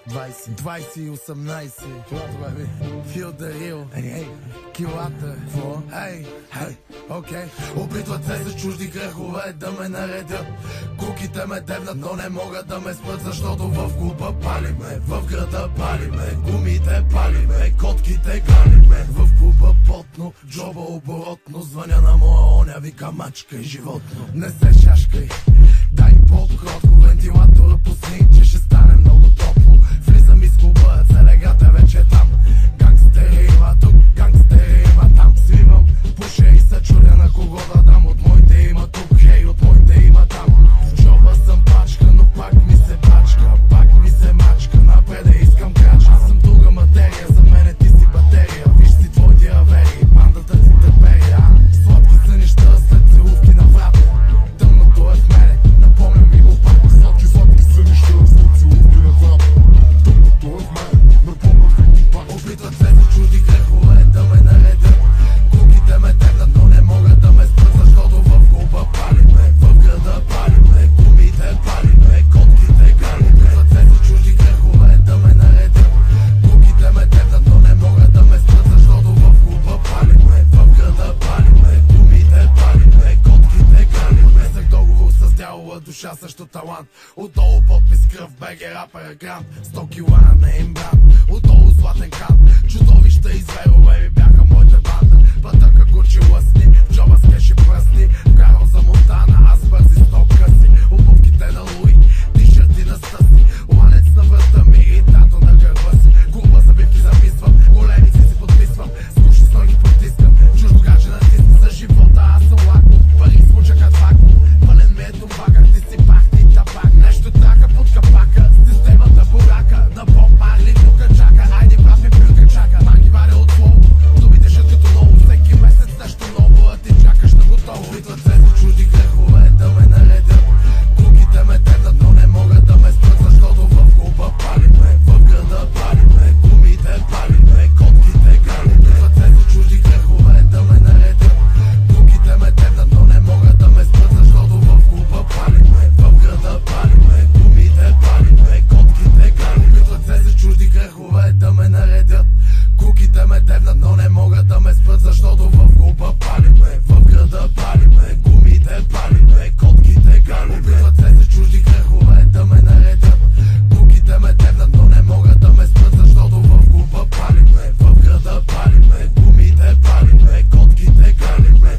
20 и 18. Това е Фил Дарил. Килата. Какво? Хей, окей. Опитват се с чужди грехове да ме наредят. Куките ме дебнат, но не могат да ме спрат, защото в клуба палиме, в града палиме, гумите палиме, котките галиме. В клуба потно, джоба оборотно, звъня на моя оня, вика мачкай животно. Не се шашкай, дай по-кротко, вентилатора пусни, че ще стане много топло. Влизам из клуба, целегата вече е там. Гангстери има тук, гангстери има там. Сливам, пуша и се чудя на кого да дам. От моите има тук, хей, от моите има там. В джоба съм пачка, но пак ми се бачка, пак ми се мачка. Напреде искам крачка, аз съм друга материя, за мене ти си батерия. Виж си твоите авери, бандата ти тъперия. Сладки сънища след целувки на врата. Тъмното е в мене, напомня ми го пак. Сладки сънища след целувки на врата. Тъмното е в мене, напомня ми го пак. Опитват се за чужди грехове да ме наредят. Куките ме дебнат, но не могат да ме спрат, защото в клуба палиме, в града палиме, гумите палиме, котките галиме. Опитват се за чужди грехове да ме наредят. Куките ме дебнат, но не могат да ме спрат, защото в клуба палиме, в града палиме, гумите палиме, котките галиме. Писах договор с дявола, душа също талант. Отдолу подпис кръв, БГ рапъра грант. 100 кила на нейм бранд, отдолу златен кант. Чудовища и зверове ми бяха моята банда. Пътъка Гучи лъсни, в джоба с кеши пръсни. Вкарал за Монтана, аз бързи 100 къси. Обувките на Луи, тишърти на стъсни. Ланец на врата ми и тато на гърба си. Клуба забивки записвам, големици си подписвам. Скучни с ноги потискам, чуждо гадже натискам. За живота аз съм лако, пари смуча като вако. Пълен ми е тумбака, ти си пах, ти табак. Нещо трака под капака, системата бурака. На Боб Марли тука чака, айде брат ми плюка чака. Банки варя от слово, думите шът като ново. Всеки месец нещо ново, а ти чакаш на готово. Опитват се за чужди грехове да ме наредят. Куките ме дебнат, но не могат да ме спрат, защото в клуба палиме, в града палиме, гумите палиме, котките галиме. Опитват се за чужди грехове да ме наредят. Куките ме дебнат, но не могат да ме спрат, защото в клуба палиме, в града палиме, гумите палиме, котките галиме. Опитват се за чужди грехове да ме наредят. Куките ме дебнат, но не могат да ме спрат, защото в клуба палиме, в града палиме, гумите палиме, котките галиме. Опитват се за чужди грехове да ме наредят. Куките ме дебнат, но не могат да ме спрат, защото в клуба палиме, в града палиме, гумите палиме, котките галиме.